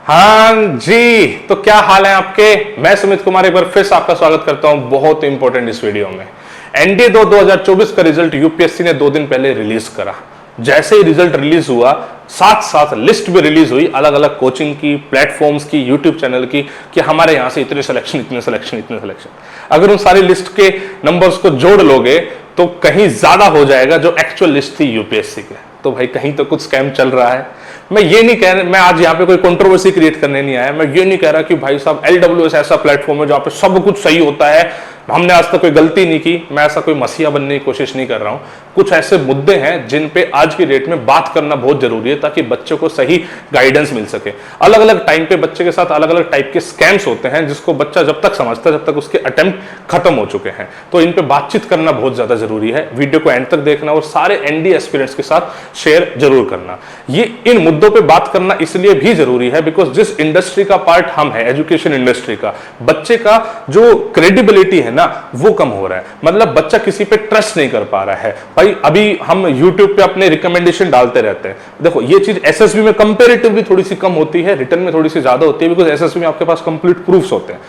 हाँ जी, तो क्या हाल है आपके। मैं सुमित कुमार एक बार फिर से आपका स्वागत करता हूं बहुत इंपॉर्टेंट इस वीडियो में। एनडीए 2024 का रिजल्ट यूपीएससी ने 2 दिन पहले रिलीज करा। जैसे ही रिजल्ट रिलीज हुआ साथ साथ लिस्ट भी रिलीज हुई अलग अलग कोचिंग की, प्लेटफॉर्म्स की, यूट्यूब चैनल की कि हमारे यहां से इतने सिलेक्शन इतने सिलेक्शन इतने सिलेक्शन। अगर उन सारी लिस्ट के नंबर्स को जोड़ लोगे तो कहीं ज्यादा हो जाएगा जो एक्चुअल लिस्ट थी यूपीएससी के। तो भाई कहीं तो कुछ स्कैम चल रहा है। मैं ये नहीं कह रहा, मैं आज यहाँ पे कोई कंट्रोवर्सी क्रिएट करने नहीं आया। मैं ये नहीं कह रहा कि भाई साहब एलडब्ल्यूएस ऐसा प्लेटफॉर्म है जहाँ पे सब कुछ सही होता है, हमने आज तक कोई गलती नहीं की। मैं ऐसा कोई मसीहा बनने की कोशिश नहीं कर रहा हूं। कुछ ऐसे मुद्दे हैं जिन पे आज की डेट में बात करना बहुत जरूरी है ताकि बच्चों को सही गाइडेंस मिल सके। अलग अलग टाइम पे बच्चे के साथ अलग अलग टाइप के स्कैम्स होते हैं जिसको बच्चा जब तक समझता है जब तक उसके अटेम्प्ट खत्म हो चुके हैं। तो इन पे बातचीत करना बहुत ज्यादा जरूरी है। वीडियो को एंड तक देखना और सारे एनडी एस्पिरेंट्स के साथ शेयर जरूर करना। ये इन मुद्दों पर बात करना इसलिए भी जरूरी है बिकॉज जिस इंडस्ट्री का पार्ट हम है, एजुकेशन इंडस्ट्री का, बच्चे का जो क्रेडिबिलिटी है ना वो कम हो रहा है। मतलब बच्चा किसी पे ट्रस्ट नहीं कर पा रहा है। भाई अभी हम YouTube पे अपने रिकमेंडेशन डालते रहते हैं। देखो ये चीज एसएसबी में कंपैरेटिवली थोड़ी सी कम होती है, रिटर्न में थोड़ी सी ज्यादा होती है बिकॉज एसएसबी में आपके पास कंप्लीट प्रूफ्स होते हैं।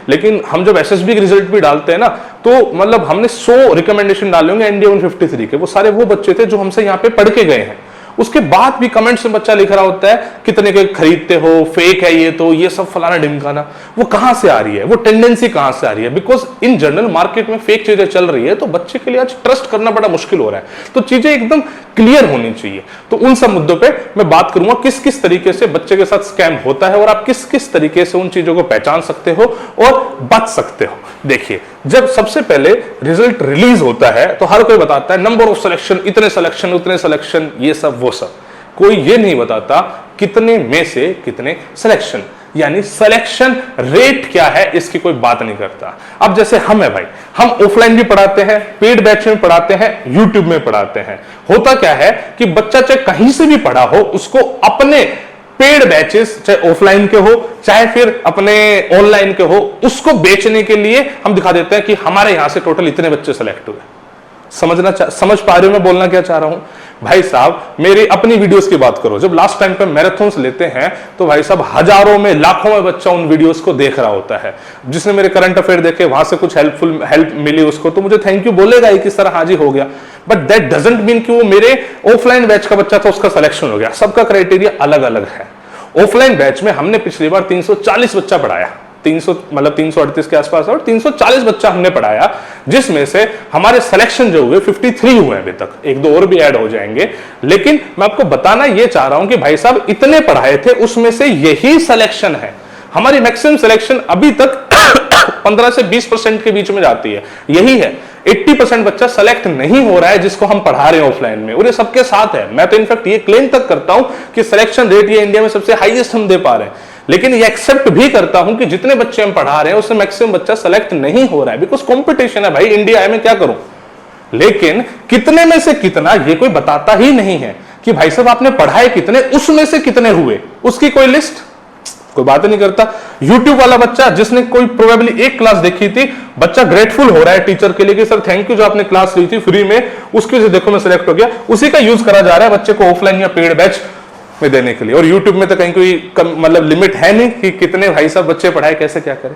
लेकिन हम जब एसएसबी के रिजल्ट भी डालते हैं ना तो मतलब हमने 100 रिकमेंडेशन डाले होंगे एनडीए 153 के, वो सारे वो बच्चे थे जो हमसे यहाँ पे पढ़ के गए हैं। उसके बाद भी कमेंट्स में बच्चा लिख रहा होता है कितने के खरीदते हो, फेक है ये, तो ये सब फलाना ढिमकाना। वो कहां से आ रही है, वो टेंडेंसी कहां से आ रही है? बिकॉज इन जनरल मार्केट में फेक चीजें चल रही है तो बच्चे के लिए आज ट्रस्ट करना बड़ा मुश्किल हो रहा है। तो चीजें एकदम क्लियर होनी चाहिए। तो उन सब मुद्दों पे मैं बात करूंगा किस किस तरीके से बच्चे के साथ स्कैम होता है और आप किस किस तरीके से उन चीजों को पहचान सकते हो और बच सकते हो। देखिए, जब सबसे पहले रिजल्ट रिलीज होता है तो हर कोई बताता है नंबर ऑफ सिलेक्शन, इतने सिलेक्शन उतने सिलेक्शन, ये सब वो सब। कोई ये नहीं बताता कितने में से कितने सिलेक्शन, यानी सिलेक्शन रेट क्या है इसकी कोई बात नहीं करता। अब जैसे हम है भाई, हम ऑफलाइन भी पढ़ाते हैं, पेड बैच में पढ़ाते हैं, यूट्यूब में पढ़ाते हैं। होता क्या है कि बच्चा चाहे कहीं से भी पढ़ा हो उसको अपने पेड बैचेस, चाहे ऑफलाइन के हो चाहे फिर अपने ऑनलाइन के हो, उसको बेचने के लिए हम दिखा देते हैं कि हमारे यहां से टोटल इतने बच्चे सेलेक्ट हुए। समझ पा रहे हो मैं बोलना क्या चाह रहा हूं? भाई साहब मेरी अपनी वीडियोस की बात करो, जब लास्ट टाइम पे मैराथन्स लेते हैं तो भाई साहब हजारों में लाखों में बच्चा उन वीडियोस को देख रहा होता है। जिसने मेरे करंट अफेयर देखे वहां से कुछ हेल्प मिली उसको तो मुझे थैंक यू बोलेगा ही कि सर हाँ जी हो गया। बट दैट डजंट मीन कि वो मेरे ऑफलाइन बैच का बच्चा था उसका सिलेक्शन हो गया। सबका क्राइटेरिया अलग अलग है। ऑफलाइन बैच में हमने पिछली बार 340 बच्चा पढ़ाया, 338 के आसपास, और 340 बच्चा हमने पढ़ाया जिसमें से हमारे सिलेक्शन जो हुए 53 हुए अभी तक, एक दो और भी ऐड हो जाएंगे। लेकिन मैं आपको बताना ये चाह रहा हूं कि भाई साहब इतने पढ़ाए थे उसमें से यही सिलेक्शन है। हमारी मैक्सिमम सिलेक्शन अभी तक 15 से 20% के बीच में जाती है, यही है। 80% बच्चा सेलेक्ट नहीं हो रहा है जिसको हम पढ़ा रहे हैं ऑफलाइन में, और ये सबके साथ है। मैं तो इनफैक्ट ये क्लेम तक करता हूं कि सिलेक्शन रेट ये इंडिया में सबसे हाईएस्ट हम दे पा रहे हैं। लेकिन ये एक्सेप्ट भी करता हूं कि जितने बच्चे हम पढ़ा रहे हैं उससे मैक्सिमम बच्चा सेलेक्ट नहीं हो रहा है बिकॉज कंपटीशन है भाई, इंडिया है, मैं क्या करूं। लेकिन कितने में से कितना ये कोई बताता ही नहीं है कि भाई साहब आपने पढ़ाए कितने, उसमें से कितने हुए, उसकी कोई लिस्ट कोई बात नहीं करता। YouTube वाला बच्चा जिसने कोई प्रोबेबली एक क्लास देखी थी, बच्चा ग्रेटफुल हो रहा है टीचर के लिए कि सर थैंक यू जो आपने क्लास ली थी फ्री में, उसकी वजह से देखो मैं सिलेक्ट हो गया। उसी का यूज करा जा रहा है बच्चे को ऑफलाइन या पेड बैच में देने के लिए। और YouTube में तो कहीं कोई मतलब लिमिट है नहीं कि कितने भाई साहब बच्चे पढ़ाए कैसे क्या करें।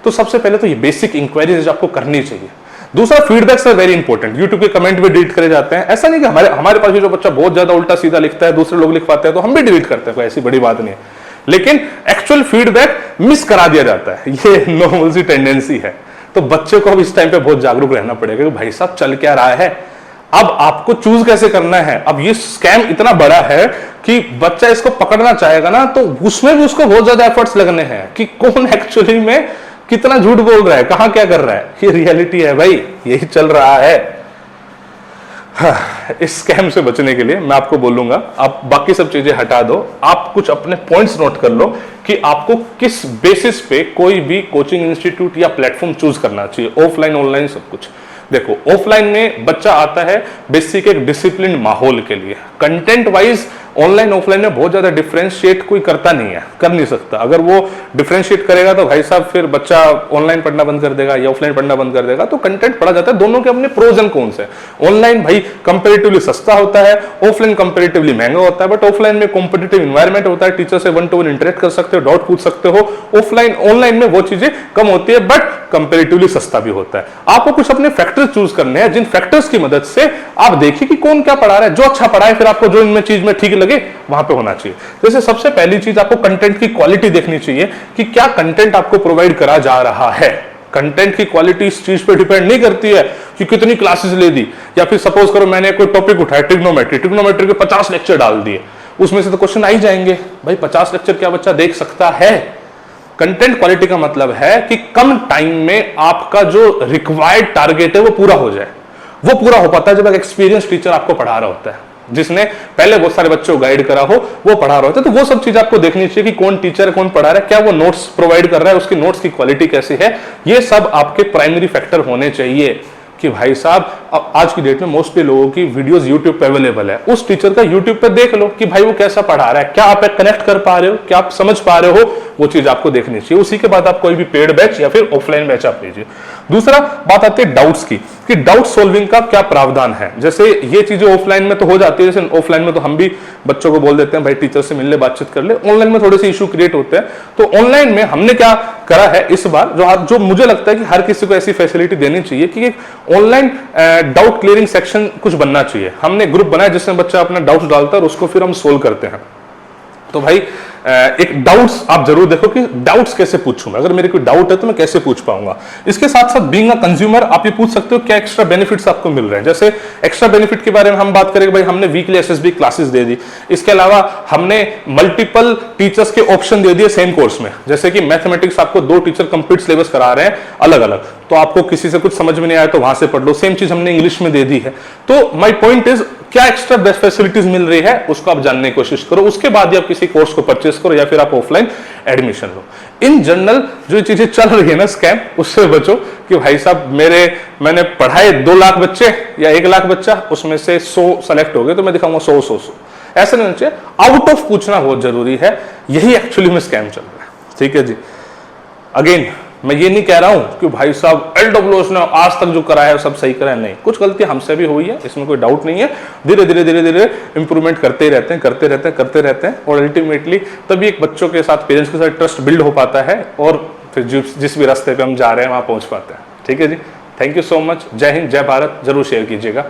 तो सबसे पहले तो ये बेसिक इंक्वायरीज आपको करनी चाहिए। दूसरा, feedbacks are very important. YouTube के कमेंट भी डिलीट करे जाते हैं। ऐसा नहीं कि हमारे पास भी जो बच्चा बहुत ज्यादा उल्टा सीधा लिखता है दूसरे लोग लिखवाते हैं तो हम भी डिलीट करते हैं, कोई ऐसी बड़ी बात नहीं है। लेकिन एक्चुअल फीडबैक मिस करा दिया जाता है, ये नॉर्मल सी टेंडेंसी है। तो बच्चे को अब इस टाइम पे बहुत जागरूक रहना पड़ेगा कि भाई साहब चल क्या रहा है। अब आपको चूज कैसे करना है। अब ये स्कैम इतना बड़ा है कि बच्चा इसको पकड़ना चाहेगा ना तो उसमें भी उसको बहुत ज्यादा एफर्ट्स लगने हैं कि कौन एक्चुअली में कितना झूठ बोल रहा है, कहां क्या कर रहा है। ये रियलिटी है भाई, यही चल रहा है। इस स्कैम से बचने के लिए मैं आपको बोलूंगा आप बाकी सब चीजें हटा दो, आप कुछ अपने पॉइंट्स नोट कर लो कि आपको किस बेसिस पे कोई भी कोचिंग इंस्टीट्यूट या प्लेटफॉर्म चूज करना चाहिए, ऑफलाइन ऑनलाइन सब कुछ। देखो ऑफलाइन में बच्चा आता है बेसिक एक डिसिप्लिन माहौल के लिए, कंटेंट वाइज ऑनलाइन ऑफलाइन में बहुत ज्यादा डिफरेंशिएट कोई करता नहीं है, कर नहीं सकता। अगर वो डिफरेंशिएट करेगा तो भाई साहब फिर बच्चा ऑनलाइन पढ़ना बंद कर देगा या ऑफलाइन पढ़ना बंद कर देगा। तो कंटेंट पढ़ा जाता है, दोनों के अपने प्रोज एंड कॉन्स है। ऑनलाइन भाई कंपेरेटिवली सस्ता होता है, ऑफलाइन कंपेरेटिवली महंगा होता है, बट ऑफलाइन में कॉम्पिटिटिव इन्वायरमेंट होता है, टीचर से 1-to-1 इंटरेक्ट कर सकते हो, डाउट पूछ सकते हो। ऑनलाइन में वो चीजें कम होती है बट कंपेरेटिवली सस्ता भी होता है। आपको कुछ अपने फैक्टर्स चूज करने हैं, जिन फैक्टर्स की मदद से आप देखिए कि कौन क्या पढ़ा रहा है, जो अच्छा पढ़ा है फिर आपको जो इनमें चीज में ठीक लगे वहां पे होना चाहिए। जैसे सबसे पहली चीज आपको कंटेंट की क्वालिटी देखनी चाहिए कि क्या कंटेंट आपको प्रोवाइड करा जा रहा है। कंटेंट की क्वालिटी इस चीज पे डिपेंड नहीं करती है कि कितनी क्लासेस ले दी, या फिर सपोज करो मैंने कोई टॉपिक उठाया ट्रिग्नोमेट्री के 50 लेक्चर डाल दिए, उसमें से तो क्वेश्चन आ ही जाएंगे। भाई 50 लेक्चर क्या बच्चा देख सकता है? कंटेंट क्वालिटी का मतलब है कि कम टाइम में आपका जो रिक्वायर्ड टारगेट है वो पूरा हो जाए। वो पूरा हो पाता है जब एक एक्सपीरियंस टीचर आपको पढ़ा रहा होता है, जिसने पहले बहुत सारे बच्चों को गाइड करा हो, वो पढ़ा रहा होता है। तो वो सब चीज आपको देखनी चाहिए कि कौन टीचर है, कौन पढ़ा रहा है, क्या वो नोट्स प्रोवाइड कर रहा है, उसकी नोट्स की क्वालिटी कैसी है। ये सब आपके प्राइमरी फैक्टर होने चाहिए कि भाई साहब आज की डेट में मोस्टली लोगों की वीडियोस यूट्यूब पे अवेलेबल है, उस टीचर का यूट्यूब पे देख लो कि भाई वो कैसा पढ़ा रहा है, क्या आप कनेक्ट कर पा रहे हो, क्या आप समझ पा रहे हो, वो चीज आपको देखनी चाहिए। उसी के बाद आप कोई भी पेड बैच या फिर ऑफलाइन बैच आप लीजिए। दूसरा बात आती है डाउट्स की, कि डाउट सॉल्विंग का क्या प्रावधान है। जैसे ये चीजें ऑफलाइन में तो हो जाती है, जैसे ऑफलाइन में तो हम भी बच्चों को बोल देते हैं भाई टीचर से मिल ले, बातचीत कर ले। ऑनलाइन में थोड़े से इशू क्रिएट होते हैं, तो ऑनलाइन में हमने क्या करा है इस बार, जो मुझे लगता है कि हर किसी को ऐसी फैसिलिटी देनी चाहिए कि ऑनलाइन डाउट क्लियरिंग सेक्शन कुछ बनना चाहिए। हमने ग्रुप बनाया जिसमें बच्चा अपना डाउट डालता है और उसको फिर हम सोल्व करते हैं। तो भाई एक डाउट्स आप जरूर देखो कि डाउट्स कैसे पूछूं मैं, अगर मेरे कोई डाउट है तो मैं कैसे पूछ पाऊंगा। इसके साथ साथ बीइंग अ कंज्यूमर आप ये पूछ सकते हो क्या एक्स्ट्रा बेनिफिट्स आपको मिल रहे हैं। जैसे एक्स्ट्रा बेनिफिट के बारे में हम बात करेंगे, भाई हमने वीकली एसएसबी क्लासेस दे दी, इसके अलावा हमने मल्टीपल टीचर्स के ऑप्शन दे दिए सेम कोर्स में। जैसे कि मैथमेटिक्स आपको 2 टीचर कंप्लीट सिलेबस करा रहे हैं अलग अलग, तो आपको किसी से कुछ समझ में नहीं आया तो वहां से पढ़ लो, सेम चीज हमने इंग्लिश में दे दी है। तो माई पॉइंट इज क्या एक्स्ट्रा बेस्ट फैसिलिटीज मिल रही है उसको आप जानने की कोशिश करो, उसके बाद ही आप किसी कोर्स को परचेस करो या फिर आप offline admission low. In general जो चीजें चल रही है ना स्कैम, उससे बचो कि भाई साहब मैंने पढ़ाए 2 लाख बच्चे या 1 लाख बच्चा, उसमें से 100 सेलेक्ट हो गए तो मैं दिखाऊंगा 100। ऐसा नहीं होना चाहिए, आउट ऑफ पूछना बहुत जरूरी है, यही एक्चुअली में स्कैम चल रहा है। ठीक है जी। अगेन मैं ये नहीं कह रहा हूं कि भाई साहब LWS ने आज तक जो करा है सब सही करा है, नहीं, कुछ गलती हमसे भी हुई है, इसमें कोई डाउट नहीं है। धीरे धीरे इंप्रूवमेंट करते रहते हैं और अल्टीमेटली तभी एक बच्चों के साथ, पेरेंट्स के साथ ट्रस्ट बिल्ड हो पाता है और फिर जिस भी रास्ते पे हम जा रहे हैं वहां पहुंच पाते हैं। ठीक है जी, थैंक यू सो मच। जय हिंद, जय भारत, जरूर शेयर कीजिएगा।